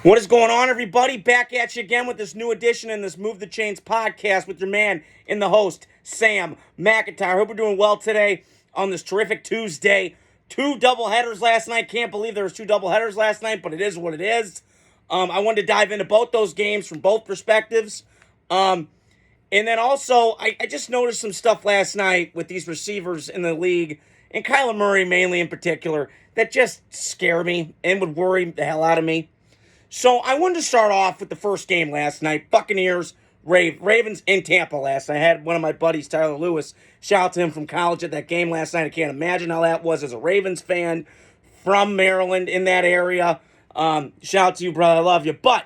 What is going on, everybody? Back at you again with this new edition in this Move the Chains podcast with your man and the host, Sam McIntyre. Hope we're doing well today on this terrific Tuesday. Two doubleheaders last night. Can't believe there was two doubleheaders last night, but it is what it is. I wanted to dive into both those games from both perspectives. And then also, I just noticed some stuff last night with these receivers in the league, and Kyler Murray mainly in particular, that just scare me and would worry the hell out of me. So I wanted to start off with the first game last night. Buccaneers, Ravens in Tampa last night. I had one of my buddies, Tyler Lewis, shout out to him from college at that game last night. I can't imagine how that was as a Ravens fan from Maryland in that area. Shout out to you, brother. I love you. But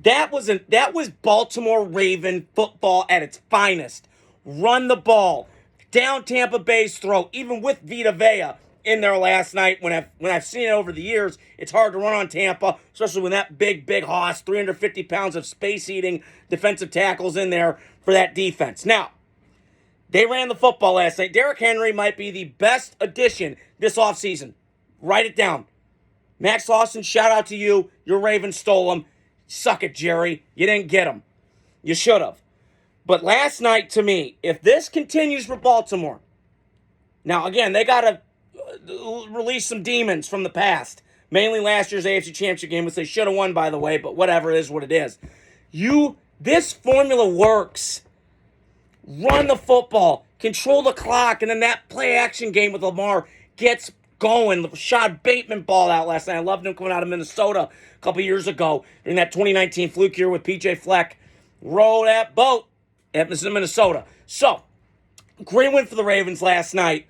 that was Baltimore Raven football at its finest. Run the ball down Tampa Bay's throat, even with Vita Vea in there last night. When I've seen it over the years, it's hard to run on Tampa, especially when that big hoss, 350 pounds of space-eating defensive tackles in there for that defense. Now, they ran the football last night. Derrick Henry might be the best addition this offseason. Write it down. Max Lawson, shout out to you. Your Ravens stole him. Suck it, Jerry. You didn't get him. You should have. But last night, to me, if this continues for Baltimore, now, again, they got to release some demons from the past. Mainly last year's AFC Championship game, which they should have won, by the way, but whatever, it is what it is. This formula works. Run the football, control the clock, and then that play-action game with Lamar gets going. Rashad Bateman balled out last night. I loved him coming out of Minnesota a couple years ago in that 2019 fluke year with PJ Fleck. Roll that boat at Minnesota. So, great win for the Ravens last night.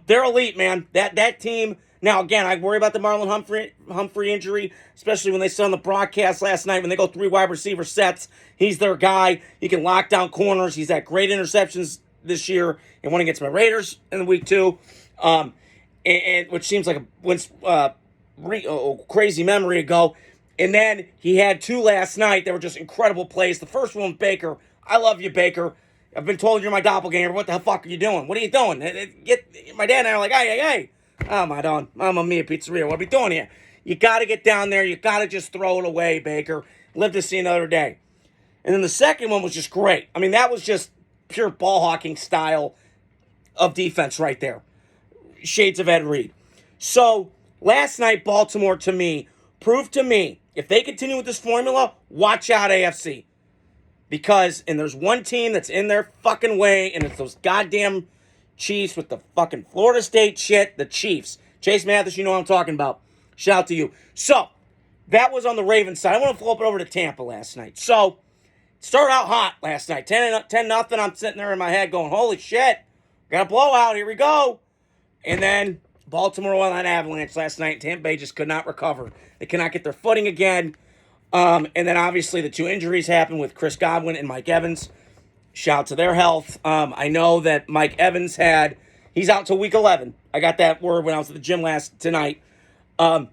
They're elite, man. That team. Now, again, I worry about the Marlon Humphrey injury, especially when they said on the broadcast last night when they go three wide receiver sets. He's their guy. He can lock down corners. He's had great interceptions this year and one against my Raiders in the week 2. And which seems like a crazy memory ago. And then he had 2 last night that were just incredible plays. The first one, Baker. I love you, Baker. I've been told you're my doppelganger. What the fuck are you doing? What are you doing? My dad and I are like, hey. Oh, my don. Mamma mia, pizzeria. What are we doing here? You got to get down there. You got to just throw it away, Baker. Live to see another day. And then the second one was just great. I mean, that was just pure ball hawking style of defense right there. Shades of Ed Reed. So, last night, Baltimore, to me, proved to me, if they continue with this formula, watch out, AFC. Because, and there's one team that's in their fucking way, and it's those goddamn Chiefs with the fucking Florida State shit, the Chiefs. Chase Mathis, you know what I'm talking about. Shout out to you. So, that was on the Ravens side. I want to flip it over to Tampa last night. So, started out hot last night. 10-0. I'm sitting there in my head going, holy shit. Got a blowout. Here we go. And then Baltimore won that avalanche last night. Tampa Bay just could not recover. They cannot get their footing again. And then obviously the 2 injuries happened with Chris Godwin and Mike Evans. Shout out to their health. I know that Mike Evans he's out till week 11. I got that word when I was at the gym tonight. On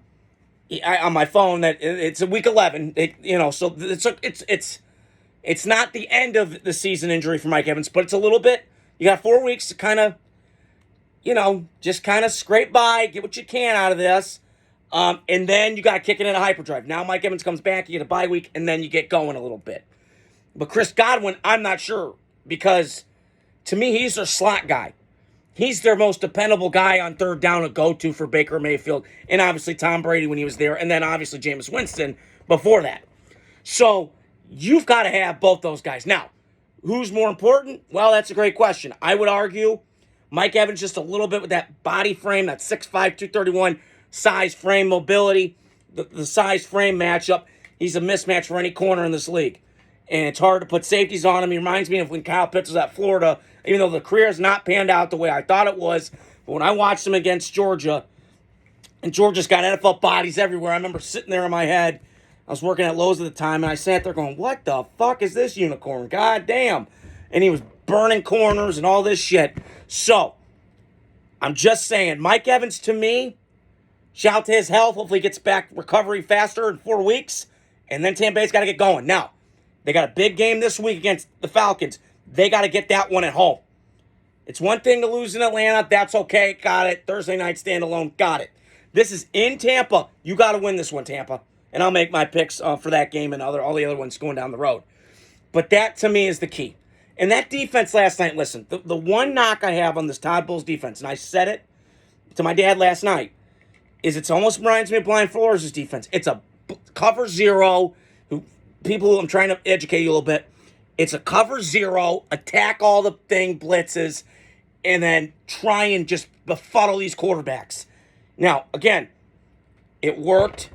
my phone that it's a week 11. So it's not the end of the season injury for Mike Evans, but it's a little bit. You got 4 weeks to kind of, just kind of scrape by, get what you can out of this. And then you got to kick it in a hyperdrive. Now Mike Evans comes back, you get a bye week, and then you get going a little bit. But Chris Godwin, I'm not sure, because to me, he's their slot guy. He's their most dependable guy on third down to go to for Baker Mayfield, and obviously Tom Brady when he was there, and then obviously Jameis Winston before that. So you've got to have both those guys. Now, who's more important? Well, that's a great question. I would argue Mike Evans just a little bit with that body frame, that 6'5", 231 size frame mobility, the size frame matchup. He's a mismatch for any corner in this league. And it's hard to put safeties on him. He reminds me of when Kyle Pitts was at Florida, even though the career has not panned out the way I thought it was. But when I watched him against Georgia, and Georgia's got NFL bodies everywhere, I remember sitting there in my head. I was working at Lowe's at the time, and I sat there going, what the fuck is this unicorn? God damn. And he was burning corners and all this shit. So, I'm just saying, Mike Evans, to me, shout out to his health. Hopefully he gets back recovery faster in 4 weeks. And then Tampa Bay's got to get going. Now, they got a big game this week against the Falcons. They got to get that one at home. It's one thing to lose in Atlanta. That's okay. Got it. Thursday night standalone. Got it. This is in Tampa. You got to win this one, Tampa. and I'll make my picks for that game and all the other ones going down the road. But that, to me, is the key. And that defense last night, listen, the one knock I have on this Todd Bowles defense, and I said it to my dad last night, is it's almost reminds me of Brian Flores' defense. It's a cover zero. I'm trying to educate you a little bit. It's a cover zero, attack all the blitzes, and then try and just befuddle these quarterbacks. Now, again, it worked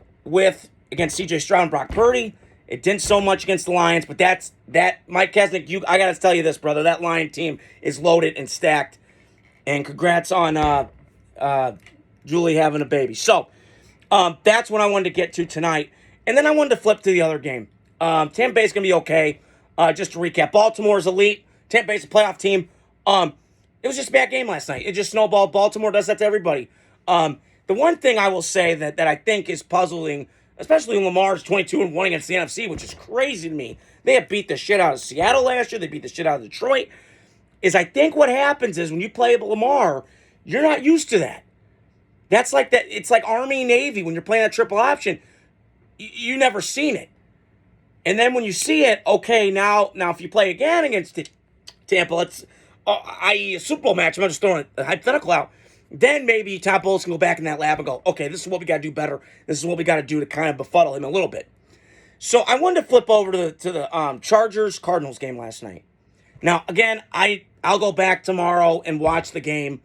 against C.J. Stroud and Brock Purdy. It didn't so much against the Lions, but Mike Kesnick, I got to tell you this, brother. That Lion team is loaded and stacked. And congrats on Julie having a baby. So, that's what I wanted to get to tonight. And then I wanted to flip to the other game. Tampa Bay's going to be okay. Just to recap, Baltimore's elite. Tampa Bay's a playoff team. It was just a bad game last night. It just snowballed. Baltimore does that to everybody. The one thing I will say that I think is puzzling, especially when Lamar's 22-1 against the NFC, which is crazy to me. They have beat the shit out of Seattle last year. They beat the shit out of Detroit. Is I think what happens is when you play Lamar, you're not used to that. That's like that. It's like Army Navy when you're playing that triple option. You never seen it. And then when you see it, okay, now if you play again against Tampa, i.e. a Super Bowl match, I'm just throwing a hypothetical out, then maybe Todd Bowles can go back in that lab and go, okay, this is what we got to do better. This is what we got to do to kind of befuddle him a little bit. So I wanted to flip over to the Chargers-Cardinals game last night. Now, again, I'll go back tomorrow and watch the game.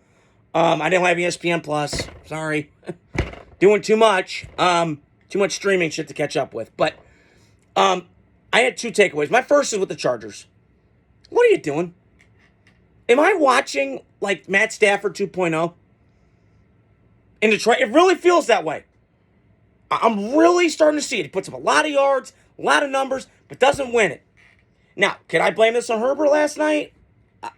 I didn't have ESPN Plus. Sorry. Doing too much. Too much streaming shit to catch up with. But I had two takeaways. My first is with the Chargers. What are you doing? Am I watching like Matt Stafford 2.0 in Detroit? It really feels that way. I'm really starting to see it. He puts up a lot of yards, a lot of numbers, but doesn't win it. Now, can I blame this on Herbert last night?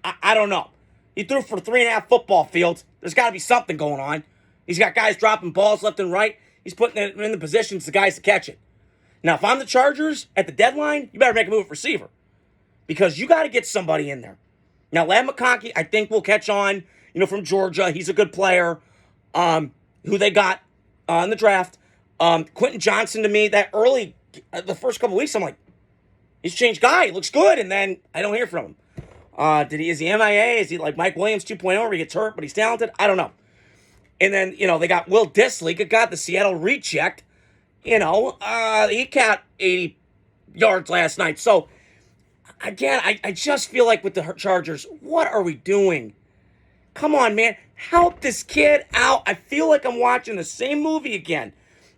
I don't know. He threw for 3.5 football fields. There's got to be something going on. He's got guys dropping balls left and right. He's putting it in the positions the guys to catch it. Now, if I'm the Chargers at the deadline, you better make a move at receiver because you got to get somebody in there. Now, Ladd McConkey, I think will catch on, from Georgia. He's a good player who they got in the draft. Quentin Johnson, to me, that early, the first couple weeks, I'm like, he's a changed guy. He looks good, and then I don't hear from him. Is he MIA? Is he like Mike Williams 2.0 where he gets hurt, but he's talented? I don't know. And then, they got Will Dissly. Good God, the Seattle rechecked. He caught 80 yards last night. So, again, I just feel like with the Chargers, what are we doing? Come on, man. Help this kid out. I feel like I'm watching the same movie again.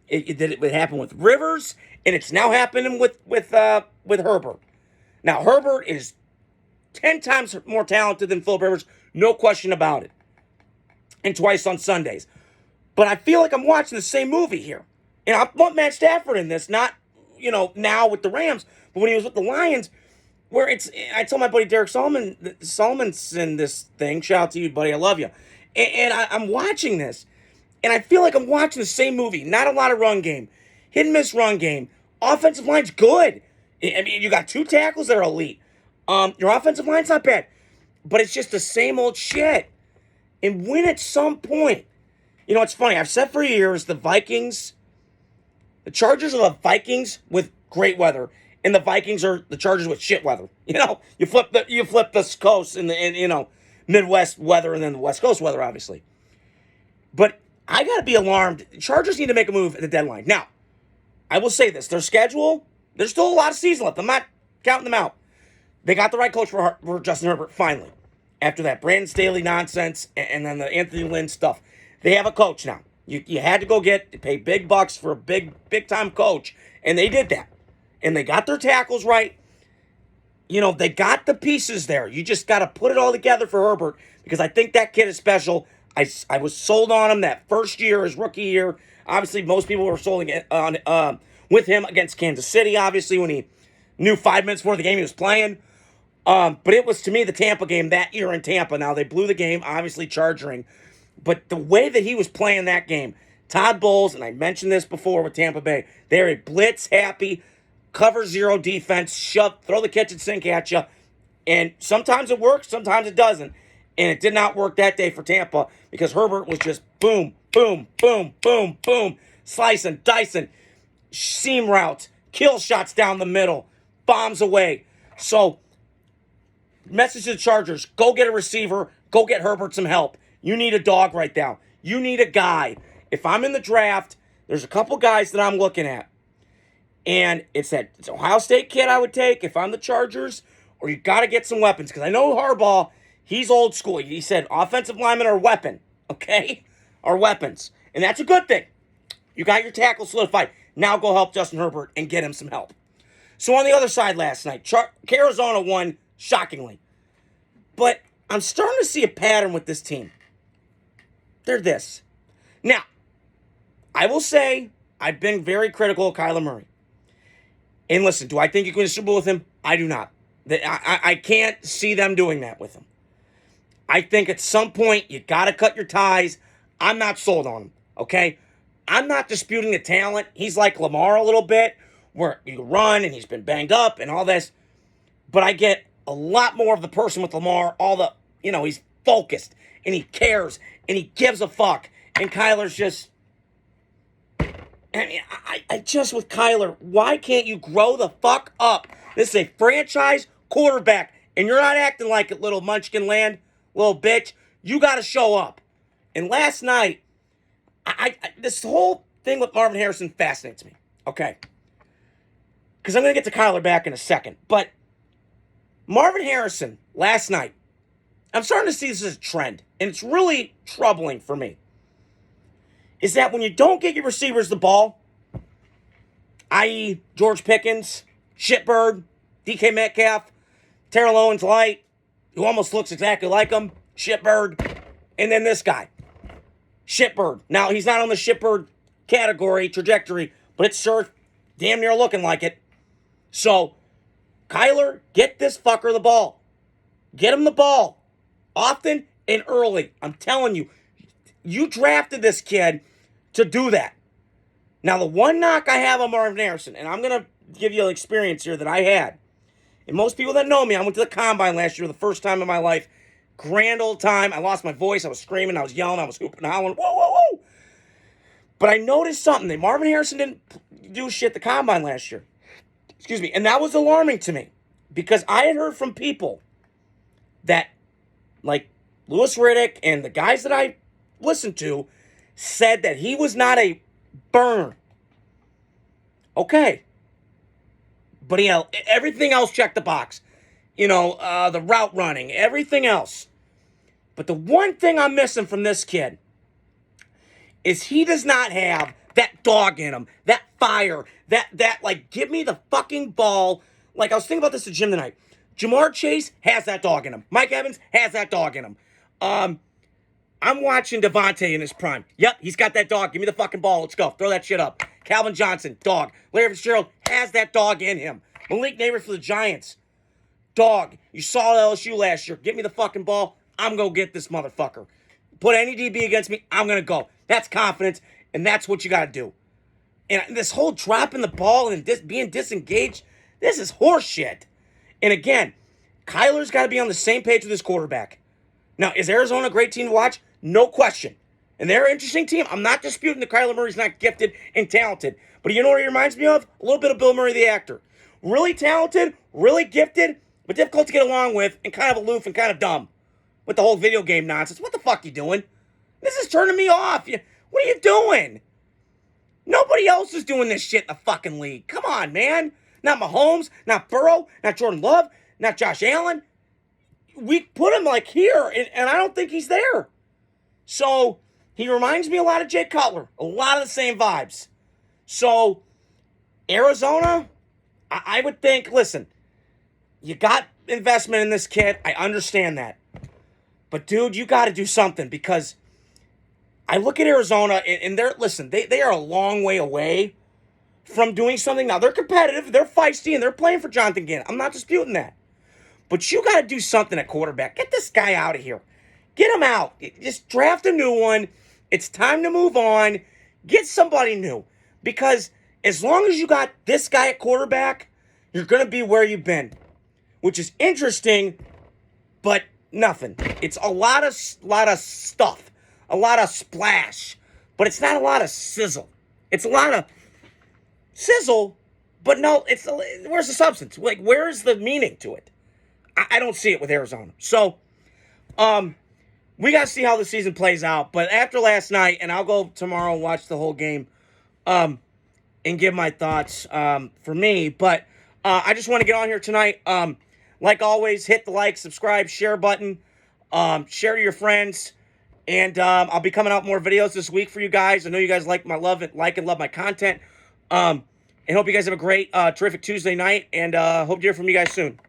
It happened with Rivers, and it's now happening with Herbert. Now, Herbert is 10 times more talented than Philip Rivers, no question about it. And twice on Sundays. But I feel like I'm watching the same movie here. And I want Matt Stafford in this, not, now with the Rams, but when he was with the Lions, where I told my buddy Derek Solomon's in this thing. Shout out to you, buddy. I love you. And I'm watching this. And I feel like I'm watching the same movie. Not a lot of run game. Hit and miss run game. Offensive line's good. I mean, you got 2 tackles that are elite. Your offensive line's not bad. But it's just the same old shit. And when at some point, it's funny. I've said for years the Chargers are the Vikings with great weather. And the Vikings are the Chargers with shit weather. You flip the coast in Midwest weather and then the West Coast weather, obviously. But I got to be alarmed. Chargers need to make a move at the deadline. Now, I will say this. Their schedule, there's still a lot of season left. I'm not counting them out. They got the right coach for Justin Herbert, finally. After that Brandon Staley nonsense and then the Anthony Lynn stuff. They have a coach now. You had to pay big bucks for a big-time coach, and they did that. And they got their tackles right. They got the pieces there. You just got to put it all together for Herbert because I think that kid is special. I was sold on him that first year, his rookie year. Obviously, most people were sold on with him against Kansas City, obviously, when he knew 5 minutes before the game he was playing. But it was, to me, the Tampa game that year in Tampa. Now, they blew the game, obviously charging. But the way that he was playing that game, Todd Bowles, and I mentioned this before with Tampa Bay, they're a blitz-happy, cover zero defense, throw the kitchen sink at you. And sometimes it works, sometimes it doesn't. And it did not work that day for Tampa because Herbert was just boom, boom, boom, boom, boom, slicing, dicing. seam routes, kill shots down the middle, bombs away. So, message to the Chargers, go get a receiver, go get Herbert some help. You need a dog right now. You need a guy. If I'm in the draft, there's a couple guys that I'm looking at. And it's Ohio State kid I would take if I'm the Chargers, or you got to get some weapons. Because I know Harbaugh, he's old school. He said offensive linemen are a weapon, okay? Are weapons. And that's a good thing. You got your tackle solidified. Now go help Justin Herbert and get him some help. So on the other side last night, Arizona won shockingly. But I'm starting to see a pattern with this team. They're this. Now, I will say I've been very critical of Kyler Murray. And listen, do I think you can win a Super Bowl with him? I do not. I can't see them doing that with him. I think at some point you got to cut your ties. I'm not sold on him, okay? I'm not disputing the talent. He's like Lamar a little bit, where you run and he's been banged up and all this. But I get a lot more of the person with Lamar, he's focused and he cares and he gives a fuck. And Kyler's just... I just with Kyler, why can't you grow the fuck up? This is a franchise quarterback, and you're not acting like it, little munchkin land, little bitch. You got to show up. And last night, this whole thing with Marvin Harrison fascinates me. Okay. Because I'm going to get to Kyler back in a second. But Marvin Harrison, last night, I'm starting to see this as a trend, and it's really troubling for me. Is that when you don't get your receivers the ball, i.e. George Pickens, Shitbird, DK Metcalf, Terrell Owens Light, who almost looks exactly like him, Shitbird, and then this guy, Shitbird. Now, he's not on the Shitbird category, trajectory, but it's sure damn near looking like it. So, Kyler, get this fucker the ball. Get him the ball. Often and early. I'm telling you. You drafted this kid to do that. Now, the one knock I have on Marvin Harrison, and I'm going to give you an experience here that I had. And most people that know me, I went to the Combine last year, the first time in my life. Grand old time. I lost my voice. I was screaming. I was yelling. I was hooping and howling. Whoa, whoa, whoa. But I noticed something. That Marvin Harrison didn't do shit at the Combine last year. Excuse me. And that was alarming to me. Because I had heard from people that, like Louis Riddick and the guys that I listened to, said that he was not a burner. Okay. But everything else checked the box. The route running, everything else. But the one thing I'm missing from this kid is he does not have that dog in him, that fire, that like, give me the fucking ball. Like, I was thinking about this at the gym tonight. Jamar Chase has that dog in him. Mike Evans has that dog in him. I'm watching Devontae in his prime. Yep, he's got that dog. Give me the fucking ball. Let's go. Throw that shit up. Calvin Johnson, dog. Larry Fitzgerald has that dog in him. Malik Neighbors for the Giants, dog. You saw LSU last year. Give me the fucking ball. I'm going to get this motherfucker. Put any DB against me, I'm going to go. That's confidence, and that's what you got to do. And this whole dropping the ball and being disengaged, this is horse shit. And again, Kyler's got to be on the same page with his quarterback. Now, is Arizona a great team to watch? No question. And they're an interesting team. I'm not disputing that Kyler Murray's not gifted and talented. But you know what he reminds me of? A little bit of Bill Murray, the actor. Really talented, really gifted, but difficult to get along with, and kind of aloof and kind of dumb with the whole video game nonsense. What the fuck you doing? This is turning me off. What are you doing? Nobody else is doing this shit in the fucking league. Come on, man. Not Mahomes, not Burrow, not Jordan Love, not Josh Allen. We put him like here, and I don't think he's there. So, he reminds me a lot of Jay Cutler. A lot of the same vibes. So, Arizona, I would think, listen, you got investment in this kid. I understand that. But, dude, you got to do something because I look at Arizona, and they are a long way away from doing something. Now, they're competitive, they're feisty, and they're playing for Jonathan Gannon. I'm not disputing that. But you got to do something at quarterback. Get this guy out of here. Get him out. Just draft a new one. It's time to move on. Get somebody new. Because as long as you got this guy at quarterback, you're going to be where you've been. Which is interesting, but nothing. It's a lot of stuff. A lot of splash. But it's not a lot of sizzle. It's a lot of sizzle, but no, where's the substance? Like, where's the meaning to it? I don't see it with Arizona. So, we got to see how the season plays out. But after last night, and I'll go tomorrow and watch the whole game and give my thoughts for me. But I just want to get on here tonight. Like always, hit the like, subscribe, share button. Share to your friends. And I'll be coming out more videos this week for you guys. I know you guys like and love my content. And hope you guys have a great, terrific Tuesday night. And hope to hear from you guys soon.